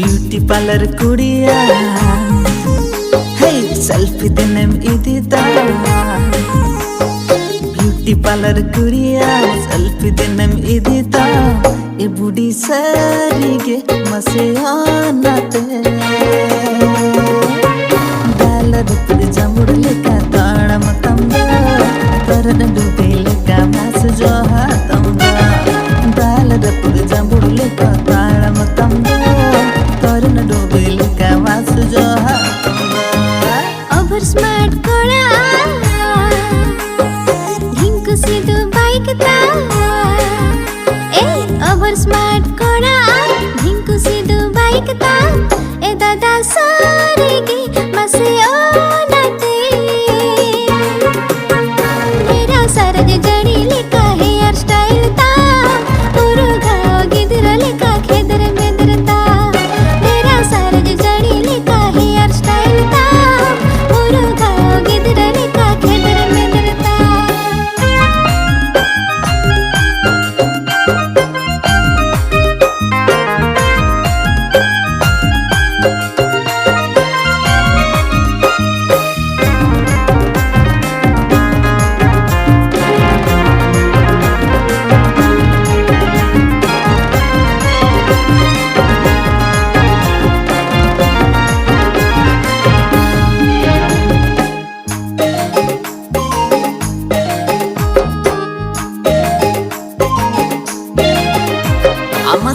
beauty parlour कुड़िया हे selfie दिनम इदिता beauty parlour कुड़िया selfie दिनम इदिता ए बुढ़ी सरिगे मसे आनाते डालर पुर जमुड़ लेका ताड़म तंदा तरन डूबे लेका मास जो हातंदा डालर पुर जमुड़ लेका ताड़म तंदा तरन डूबे लेका मास जो हातंदा ओवर स्मार्ट कोड़ा ढिंकु सिदु बाइक ता ए ओवर स्मार्ट कोड़ा ढिंकु सिदु बाइक ता ए दादा सारे के मसे ओनाते मेरा सरज जड़ी लेका हेयर स्टाइल ता पुरु घाव गिदर लेका खेदर मेदरता मेरा सरज जड़ी लेका हेयर स्टाइल ता पुरु घाव गिदर लेका खेदर मेदरता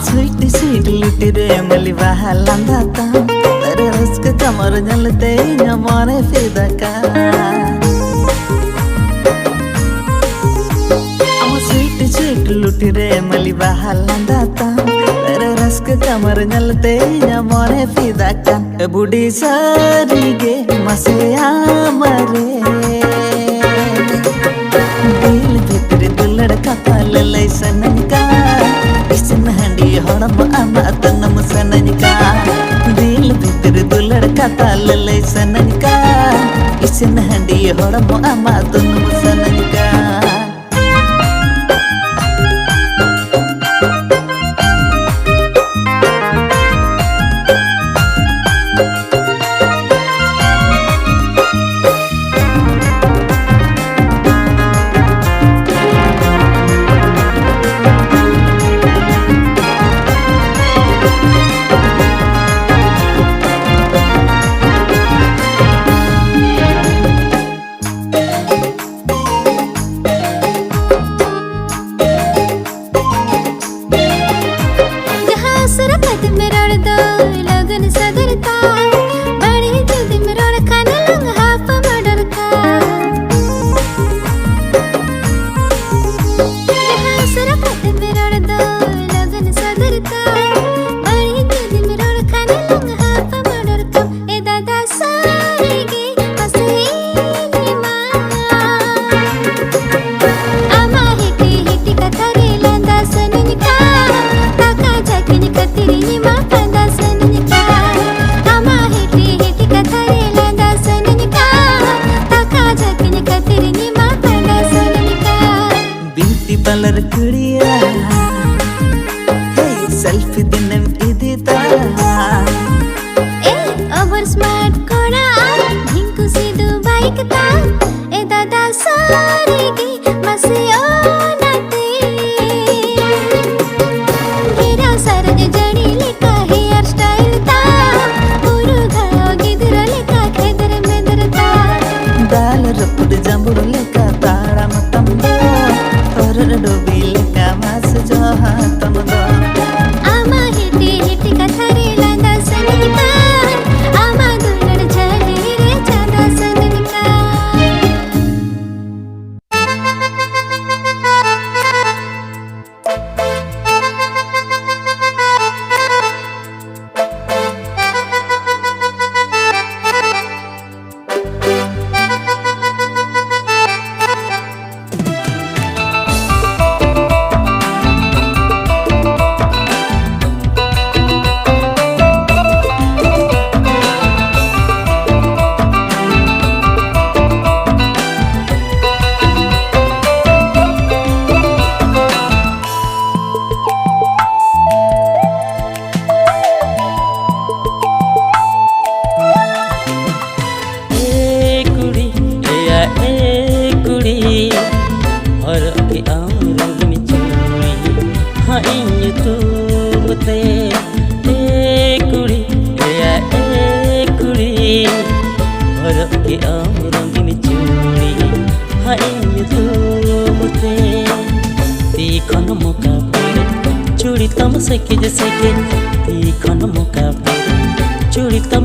स्वीट स्वीट लुटेरे मली बहलांदाता तेरे रस्क कमर जलते नमाने फिदका स्वीट स्वीट लुटेरे मली बहलांदाता तेरे रस्क कमर जलते नमाने फिदका ए बुढ़ी सारिगे मसे आमरे दिल भीतर दुलड़ का ललै सनका इसन हंडी हड़म अमा तनम सनका दिल भीतर दुलड़ का ललै सनका इसन हंडी हड़म अमा तनम सनका सरपत में रोड़ दो लगन सदरता बड़े जल्दी में रोड़ खाना लंग हाफ मर्डर का जहाँ सरपत में रोड़ दो लगन सदरता बड़े जल्दी में रोड़ खाना लंग हाफ मर्डर का ए दादा सारे के हंसे माँ आमा हिटी का थारे लंदा सनन का ताका जाकिन कतिरी मा पंदा सनन का आमा हिटी का थारे लंदा सनन का ताका जाकिन कतिरी मा पंदा सनन का ब्यूटी पार्लर कुड़िया हे सेल्फी दिनम इदिता ए ओवर स्मार्ट कोड़ा ढिंकु सिदु बाइक ता ए दादा सारे के मसे ओनाते मेरा सरज जड़ी लेका हेयर स्टाइल ता पुरु घाव गिदर लेका खेदर मेदरता डालर पुर जमुड़ लेका ताड़म तंदा तरन डूबी लेका मास जो हातंदा आमा हिटी का थारे लंदा सन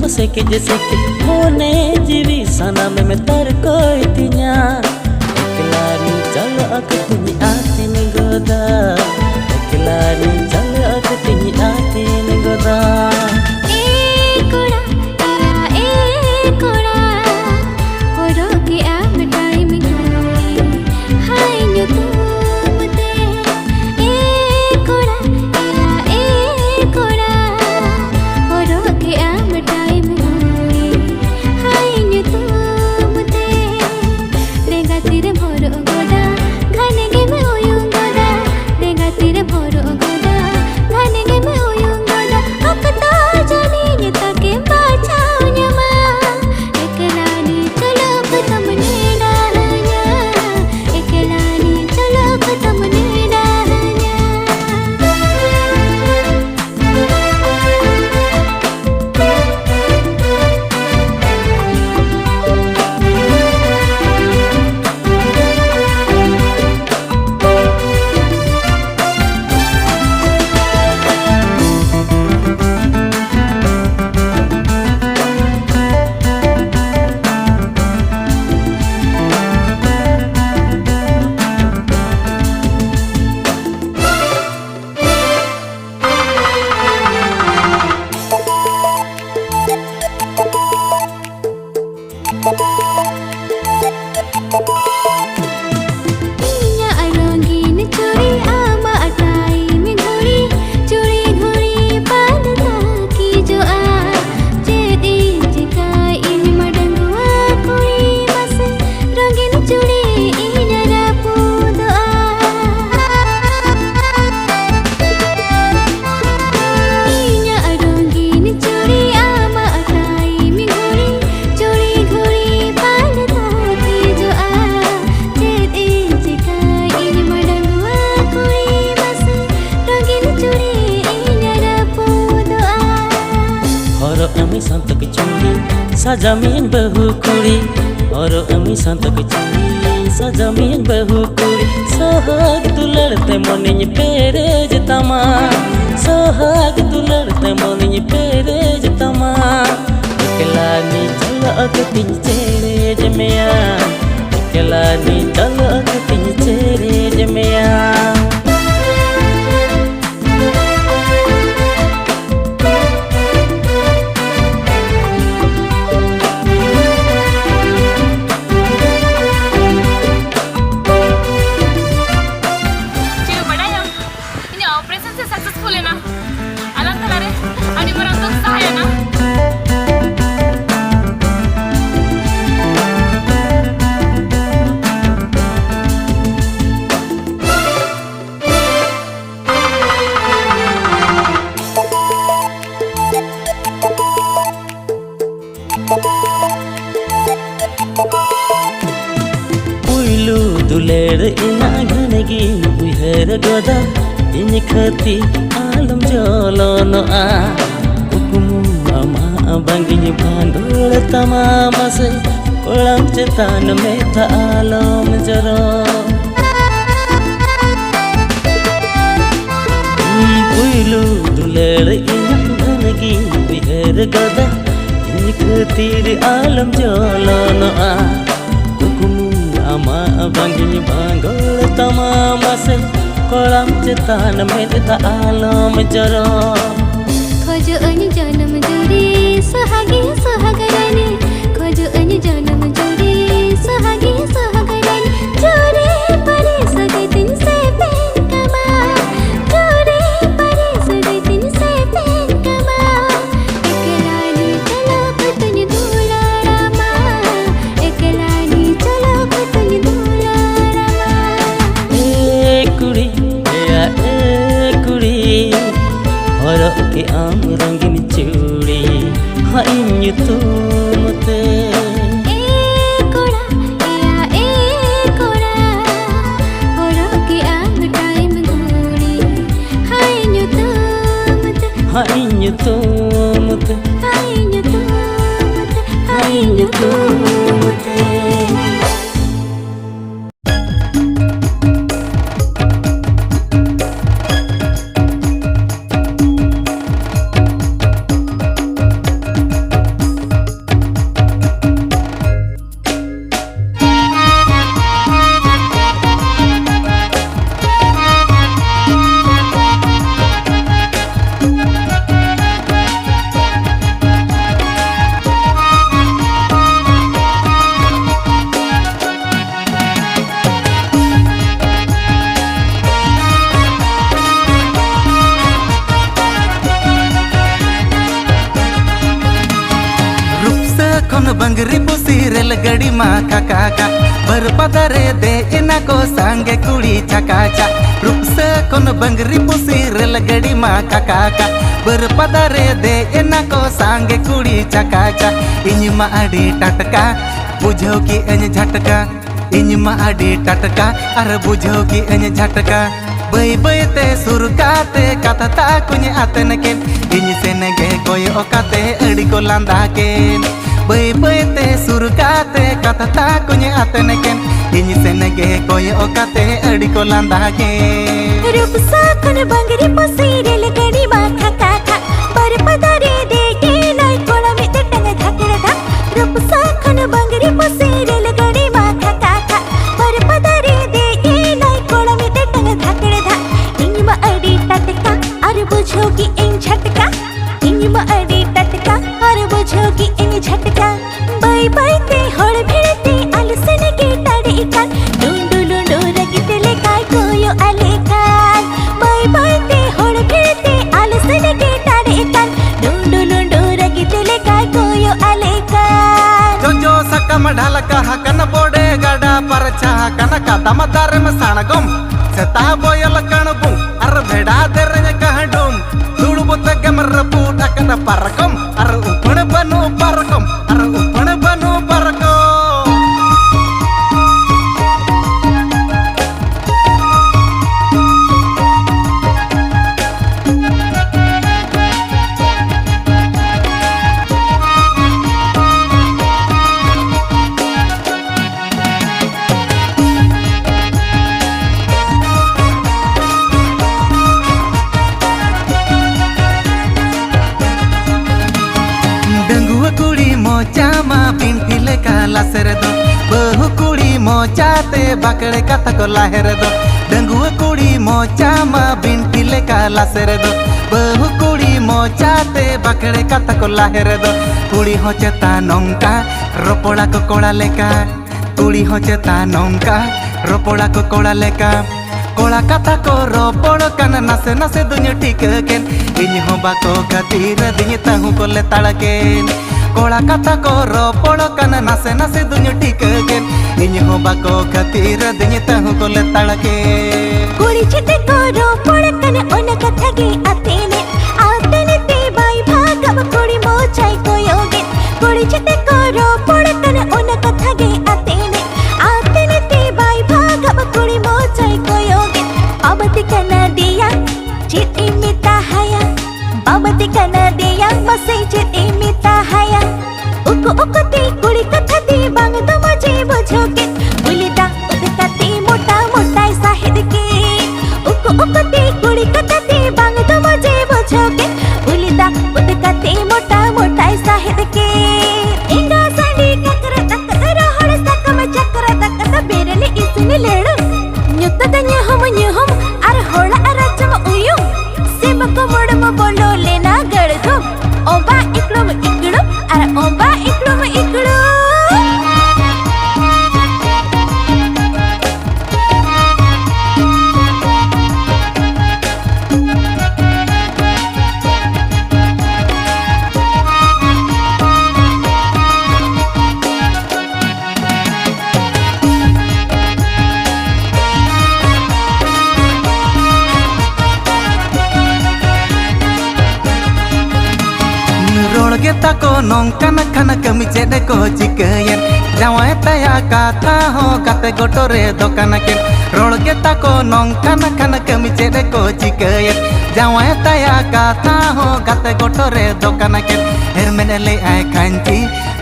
sekit mone jiwi sana meme tarkoi tinya ekelani jalo aku tinyi ati negoda ekelani jalo aku tinyi ati negoda Sajamin bahu kuri oro ami santak curi sajamin bahu kuri sohag dular te moninya pere jetama sohag dular te moninya pere jetama ekelani jalo aku tinyi cere jemea ekelani jalo aku tinyi cere jemea Duler इना घनगी बुहर गोदा इन खती आलम जलोनो आ कुकुमु अमा बंगिनी भांडोल तमामा से कोलम चेतान में था आलम जरो पुइलु दुलेर इना घनगी बुहर गोदा इन खती आलम जलोनो आ ama bangini banggol tamama se kolam cetan medta alam jaro khojo ani janam juri sohagi sohagarani khojo ani janam juri sohagi sohagarani jore pare sage tin se pen kama jore pare sage tin se pen kama ekelani chalo patni dularama ekelani chalo के आम रंगीन चूड़ी हाइन्यु तुमते हाइन्यु तुमते हाइन्यु तुमते खन Bangri pussy रेलगाड़ी मा काका बरपदारे दे इना को सांगे कुड़ी चकाचा रूपसा खन बंगरी पुसी रेलगाड़ी मा काका बरपदारे दे इना को सांगे कुड़ी चकाचा इन मा आडी टटका बुझो की अन झटका इन मा आडी टटका अर बुझो की अन झटका बै बै ते सुरकाते कथा कुछ आतन केन इन सेन गे कोय ओकाते अड़ी को लांदा केन बै बै ते सुरकाते कथा कुछ आतन केन इन सेन गे कोय ओकाते अड़ी को लांदा केन रूपसा खन बंगरी पुसी रेलगाड़ी मा काका बरपदारे दे के नाय कोला में टंग धकड़ धक रूपसा खन बंगरी पुसी रेलगाड़ी मा काका बरपदारे दे के नाय कोला में टंग धकड़ धक इंग मा अड़ी टटका अर बुझो की इंग झटका इंग मा अड़ी टटका अर बुझो की इंग झटका बाय बाय ते होड़ भिड़ते अलसन के टाड़े कान डुंडु लुंडु रगिते ले काय कोयो आले कान बाय बाय ते होड़ भिड़ते अलसन के टाड़े कान डुंडु लुंडु रगिते ले काय कोयो आले कान जोजो सकम ढालका हकन बोडे गाडा परचा हकन कदम दारम साणगम सेता बोयल कणबु अर भेड़ा देरन कहडुम दुड़बुत गमर पूट अकन परकम अर उपण बनु परकम अर उपण बनु परकम डंगुआ कुड़ी मोचा मा पिंटी लेका लासेर दो बहु कुड़ी मोचाते बाकड़े कथा को लाहेर दो डंगुआ कुड़ी मोचा मा पिंटी लेका लासेर दो बहु कुड़ी मोचाते बाकड़े कथा को लाहेर दो कुड़ी हो चेता नौका रोपोड़ा को कोड़ा लेका कुड़ी हो चेता नौका रोपोड़ा को कोड़ा लेका कोड़ा कथा को रोपोड़ कन नसे नसे दुनिया ठीक केन इन हो बाको खातिर दिन तहु को ले तड़केन कोड़ा कथा को रोपोड़ कन नसे नसे दुनिया ठीक केन इन हो बाको खातिर दिन तहु को ले तड़केन कुड़ी चिते को रोपोड़ कन ओन कथा गे आतेने ते बाई भागब कुड़ी मोचाई को योगे कुड़ी चिते को रोपोड़ कन ओन कथा गे आतेने ते बाई भागब कुड़ी मोचाई को योगे बाबती कना दिया चित इमिता हया बाबती कना दिया मसे चित इमिता हया उको ते कुड़ी कथा दी बांग तो मुझे बुझोगे बुलिदा उदकती मोटा मोटा साहिद के उको ते कुड़ी कथा दी बांग तो मुझे बुझोगे बुलिदा उदकती मोटा मोटा साहिद के इंगा संडी ककर तक रोहड़ सकम चक्र तक बेरले इसने लेड़ न्युत दन्य हम अर होला अरचम उयु सिम को मोड़म बोलो लेना गड़धो ओबा इकड़म इकड़ो अर ओबा इकड़म इकड़ो रोड़गे ताको नौकान खाना कमी चेडे को चिकयन जावाय तया कथा हो कते गोटोरे दोकान के रोड़गे ताको नौकान खाना कमी चेडे को चिकयन जावाय तया कथा हो कते गोटोरे दोकान के हेरमेन ले आय Kanchi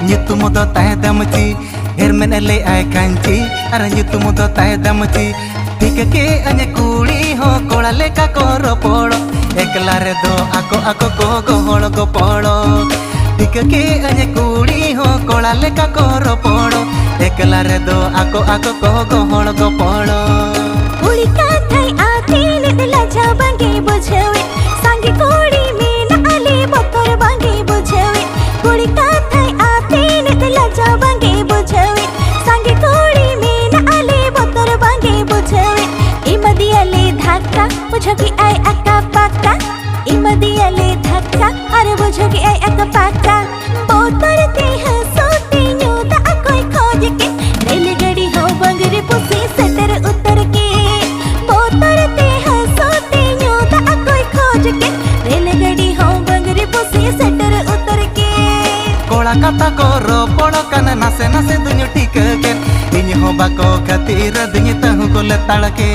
nyutum do tahe damchi hermen ले आय कांची अर nyutum do tahe damchi ठीक के अने कुड़ी हो कोड़ा लेका कोरो पोड़ो एकला रे दो आको को गोहड़ गो पोड़ो ठीक के अने कुड़ी हो कोड़ा लेका कोरो पोड़ो एकला रे दो आको को गोहड़ गो पोड़ो कुड़ी का थाई आती ने लजा बंगे बुझवे संगे कुड़ी में न आले बकर बंगे बुझवे कुड़ी का थाई आती ने लजा बंगे बुझवे संगे कुड़ी में न आले बकर बंगे बुझवे इमदियाले धक्का बुझोगी आई अक्का पक्का इमदियाले धक्का अरे बुझोगी आई अक्का पक्का बोतरते हैं सोते kata ko ropolo kan nase nase dunyu tikaken ini ho bako khatir dunyu tahu ko letalke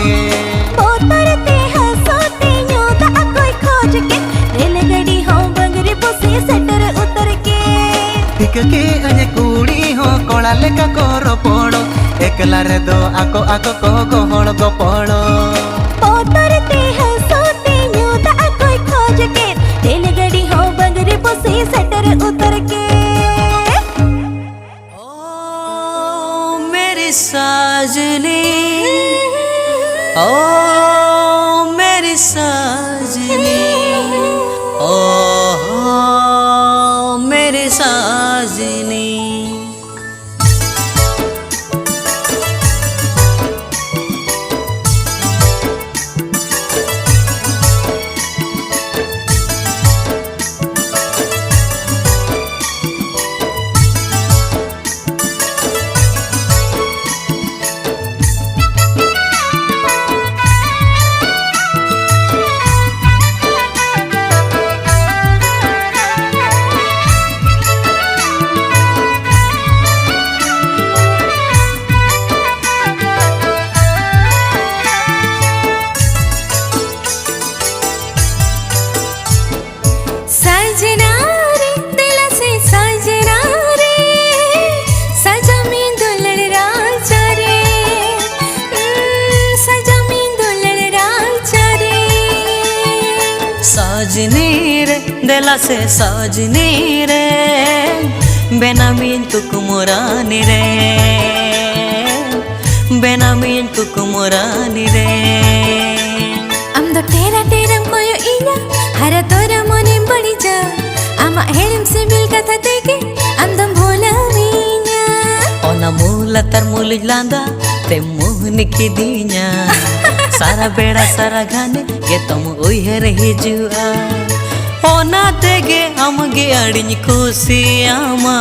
पोतरते हंसते न्योता कोई खोज के रेलगाड़ी हो बंगरी बसे सेटर उतर के tikake anye kudi ho kola leka ko ropolo ekla re do ako ko hol go polo पोतरते हंसते न्योता कोई खोज के रेलगाड़ी हो बंगरी बसे सेटर उतर के ओ मेरी साजनी ओ मेरी साजनी ओ मेरी साजनी सजना रे दिल से सजना रे सजा में दुल्हन राजा रे सजा में दुल्हन राजा रे साजनी रे दिला से साजनी रे बेनामीन तुकुमुरानी रे बेनामीन तुकुमुरानी रे हम तो तेरा तेरम कोयो इना हरा तोरा मोने बड़ी जा आमा हेरम से बिल कथा देके हम तो भोला मीना ओना मूला तर मूलिज लांदा ते मोहन की दीना सारा बेड़ा सारा गाने ये तुम उइहर हिजुआ ओना तेगे हमगे अड़िन खुशी आमा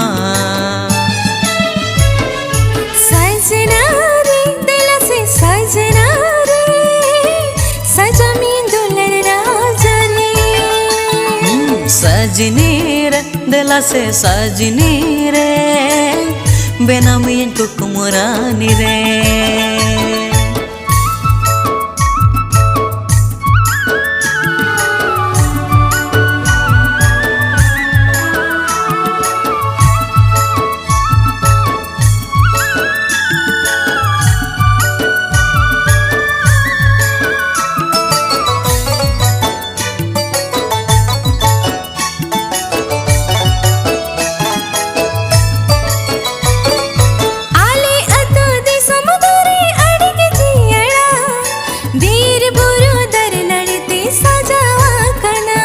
सजना रे दिल से सजना रे सजा में दुल्हन राजा रे सजनी रे दिला से सजनी रे बेनामीन तुकुमुरानी रे आले अतो दे समुद्रे अड़के जियड़ा देर बुरु दर लड़ते सजावा कना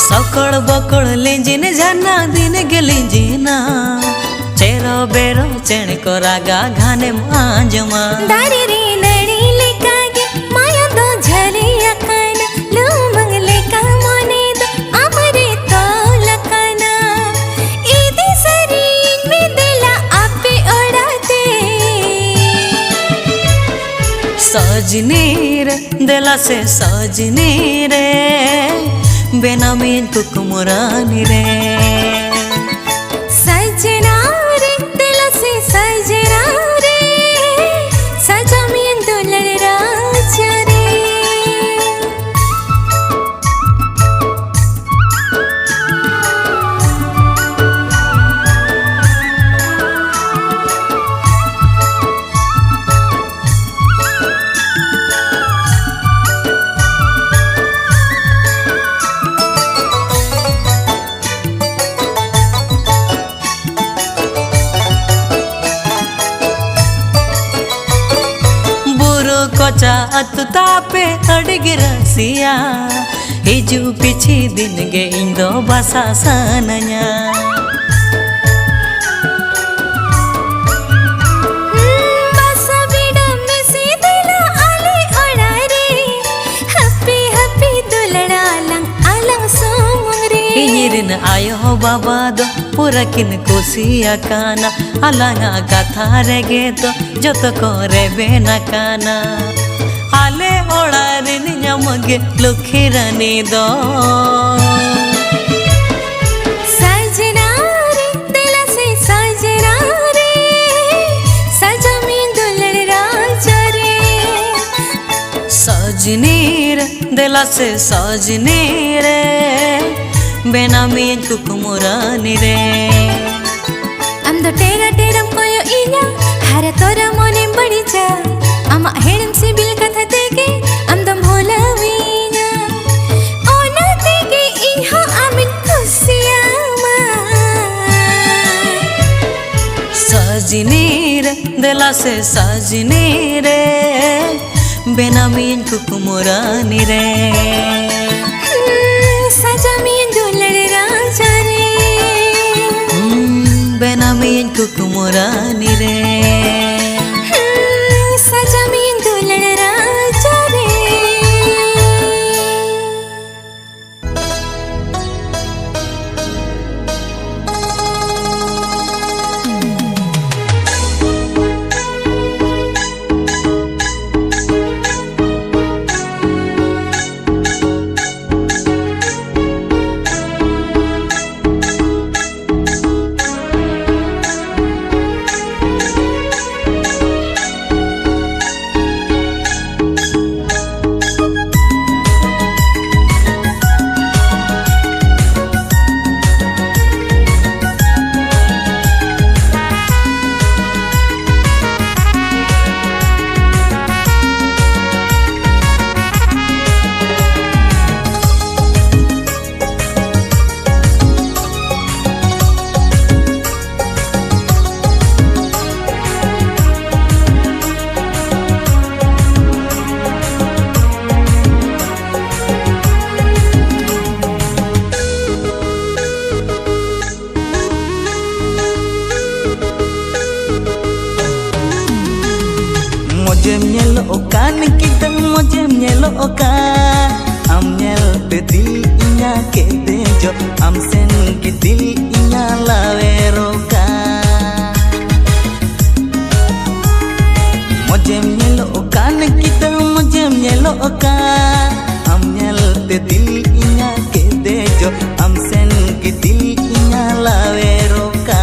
सकड़ बकड़ लेंजिन जाना दिन गेलिंजिना चेरो बेरो चेण को रागा घाने मांजमा दारी रे नड़ी लेका गे माया दो झरे अकना लुमंग लेका मोने दो अमरे तो लकना इदी सरीन में दिला आपे ओढ़ाते सजनी रे दिला से सजनी रे बेनामीन तुकुमुरानी रे सजना रे दिल से सजना रे सजा में दुल्हन राजा रे कोचा अतुता पे अड़गिरसिया हिजू पिछी दिन गे इंदो बसा सनया बसा बिड़ा में से दिला आले ओड़ा रे हैप्पी हैप्पी दुल्हन आलंग सोमंग रे इंजिरिन आयो बाबा दो पूरा किन कुसिया काना अलंगा कथा रेगे तो जो तो करे बेना काना आले ओड़ारे नियामगे लुखी रानी दो सजना रे दिला से सजना रे सजा में दुल्हन राजा रे सजनी रे दिला से सजनी रे बेनामी कुकुमुरानी रे अंदो टेरा टेरम कोयो इना हरे तोरा मोने बड़ी जा अमा हेडम से बिल कथा देगे अंदो भोला वीना ओना देगे इहा आमिन खुशिया मा सजनी रे दिला से सजनी रे बेनामी कुकुमुरानी रे सजा में दुल्हन राजा रे बेनामी कुकुमुरानी रे सजा में दुल्हन राजा रे Mojem nyelo okan kita mojem nyelo okan am nyel te dil inya ke dejo am sen ke dil inya laveroka mojem nyelo okan kita mojem nyelo okan am nyel te dil inya ke dejo am sen ke dil inya laveroka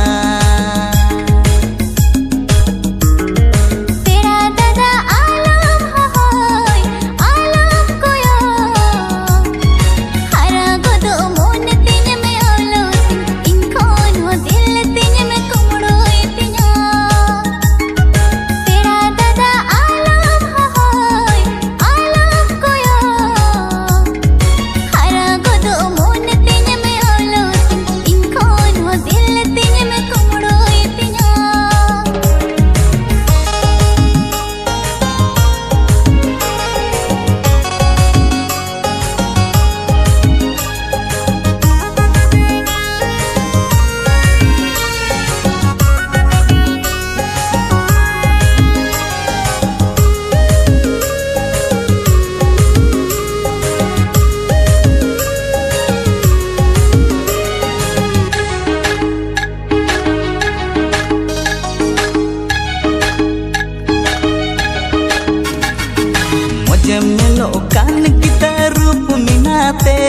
Melokan kita rup minate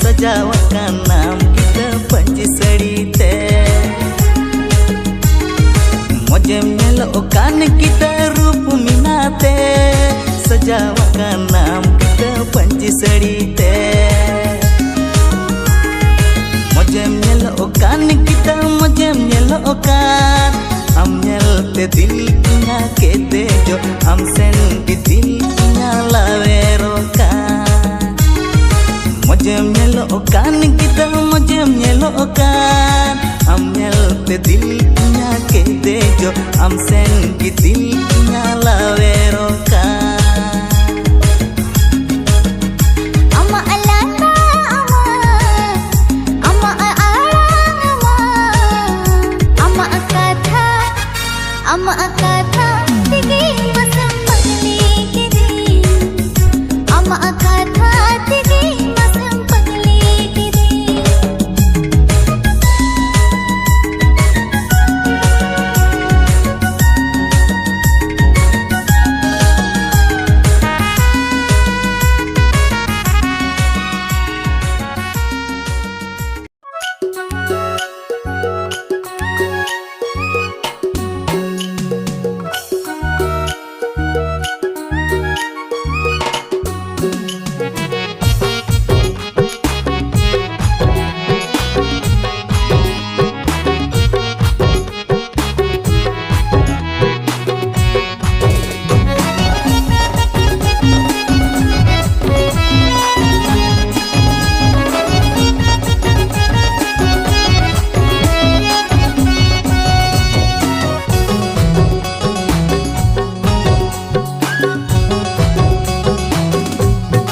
Sajawakan nam kita panci sedite Mojem melokan kita rup minate Sajawakan nam kita panci sedite Mojem melokan kita mojem melokan am nyel te dil inya ke dejo am sen ke dil laveroka mojem nyelokan kita mojem nyelokan am nyel te dil inya ke dejo am sen ke dil inya laveroka